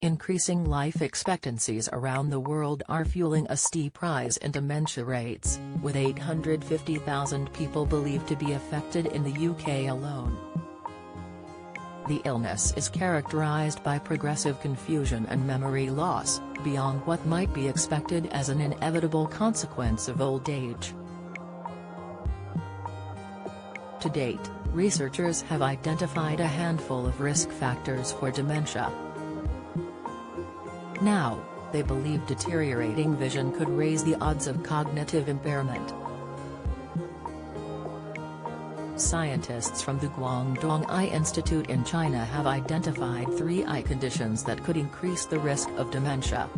Increasing life expectancies around the world are fueling a steep rise in dementia rates, with 850,000 people believed to be affected in the UK alone. The illness is characterized by progressive confusion and memory loss, beyond what might be expected as an inevitable consequence of old age. To date, researchers have identified a handful of risk factors for dementia. Now, they believe deteriorating vision could raise the odds of cognitive impairment. Scientists from the Guangdong Eye Institute in China have identified 3 eye conditions that could increase the risk of dementia.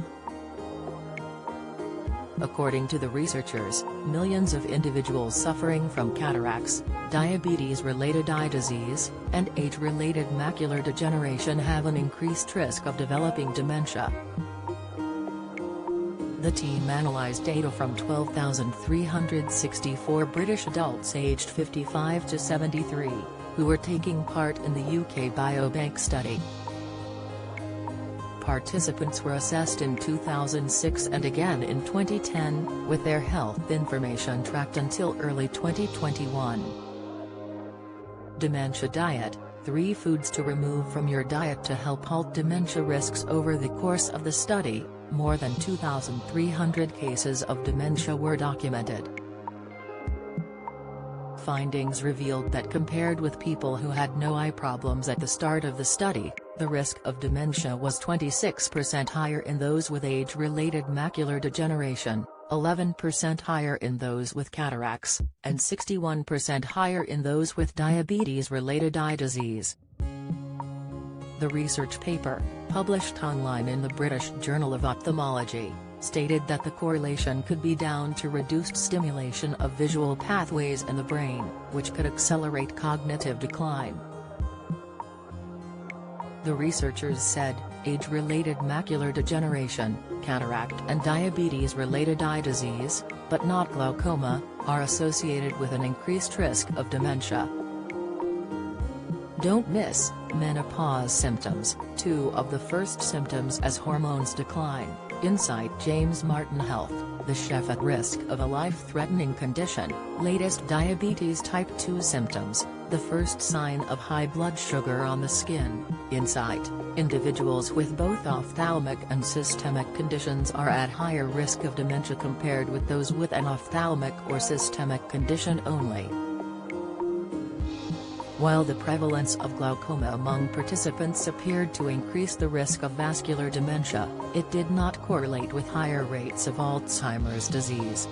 According to the researchers, millions of individuals suffering from cataracts, diabetes-related eye disease, and age-related macular degeneration have an increased risk of developing dementia. The team analyzed data from 12,364 British adults aged 55 to 73, who were taking part in the UK Biobank study. Participants were assessed in 2006 and again in 2010, with their health information tracked until early 2021. Dementia diet: 3 foods to remove from your diet to help halt dementia risks. Over the course of the study, more than 2,300 cases of dementia were documented. Findings revealed that compared with people who had no eye problems at the start of the study, the risk of dementia was 26% higher in those with age-related macular degeneration, 11% higher in those with cataracts, and 61% higher in those with diabetes-related eye disease. The research paper, published online in the British Journal of Ophthalmology, stated that the correlation could be down to reduced stimulation of visual pathways in the brain, which could accelerate cognitive decline. The researchers said, age-related macular degeneration, cataract and diabetes-related eye disease, but not glaucoma, are associated with an increased risk of dementia. Don't miss menopause symptoms, 2 of the first symptoms as hormones decline. Insight James Martin Health, the chef at risk of a life-threatening condition. Latest diabetes type 2 symptoms, the first sign of high blood sugar on the skin. Insight, individuals with both ophthalmic and systemic conditions are at higher risk of dementia compared with those with an ophthalmic or systemic condition only. While the prevalence of glaucoma among participants appeared to increase the risk of vascular dementia, it did not correlate with higher rates of Alzheimer's disease.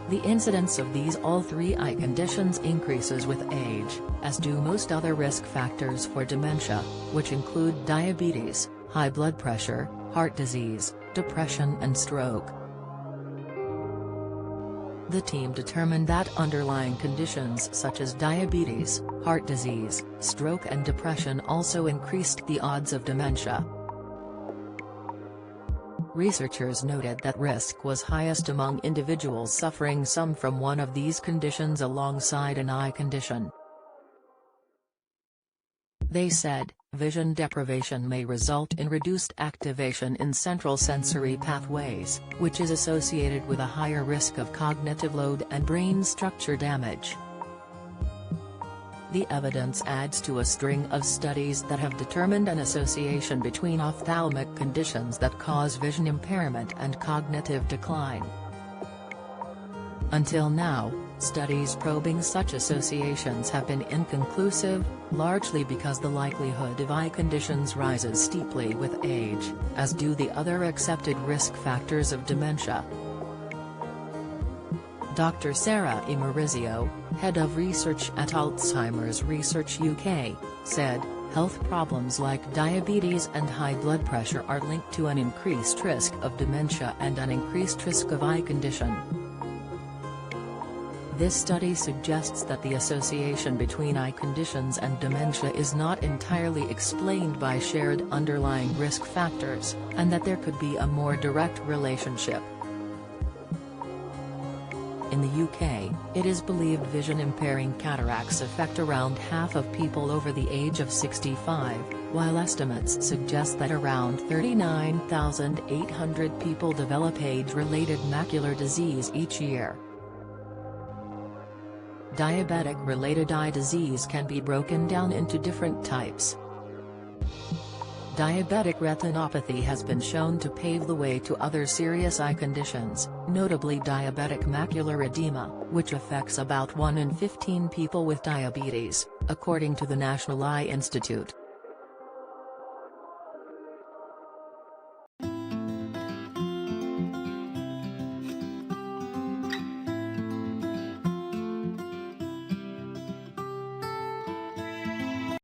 The incidence of these all 3 eye conditions increases with age, as do most other risk factors for dementia, which include diabetes, high blood pressure, heart disease, depression and stroke. The team determined that underlying conditions such as diabetes, heart disease, stroke and depression also increased the odds of dementia. Researchers noted that risk was highest among individuals suffering from one of these conditions alongside an eye condition. They said, vision deprivation may result in reduced activation in central sensory pathways, which is associated with a higher risk of cognitive load and brain structure damage. The evidence adds to a string of studies that have determined an association between ophthalmic conditions that cause vision impairment and cognitive decline. Until now, studies probing such associations have been inconclusive, largely because the likelihood of eye conditions rises steeply with age, as do the other accepted risk factors of dementia. Dr. Sarah E. Maurizio, head of research at Alzheimer's Research UK, said, health problems like diabetes and high blood pressure are linked to an increased risk of dementia and an increased risk of eye condition. This study suggests that the association between eye conditions and dementia is not entirely explained by shared underlying risk factors, and that there could be a more direct relationship. In the UK, it is believed vision-impairing cataracts affect around half of people over the age of 65, while estimates suggest that around 39,800 people develop age-related macular disease each year. Diabetic-related eye disease can be broken down into different types. Diabetic retinopathy has been shown to pave the way to other serious eye conditions, notably diabetic macular edema, which affects about 1 in 15 people with diabetes, according to the National Eye Institute.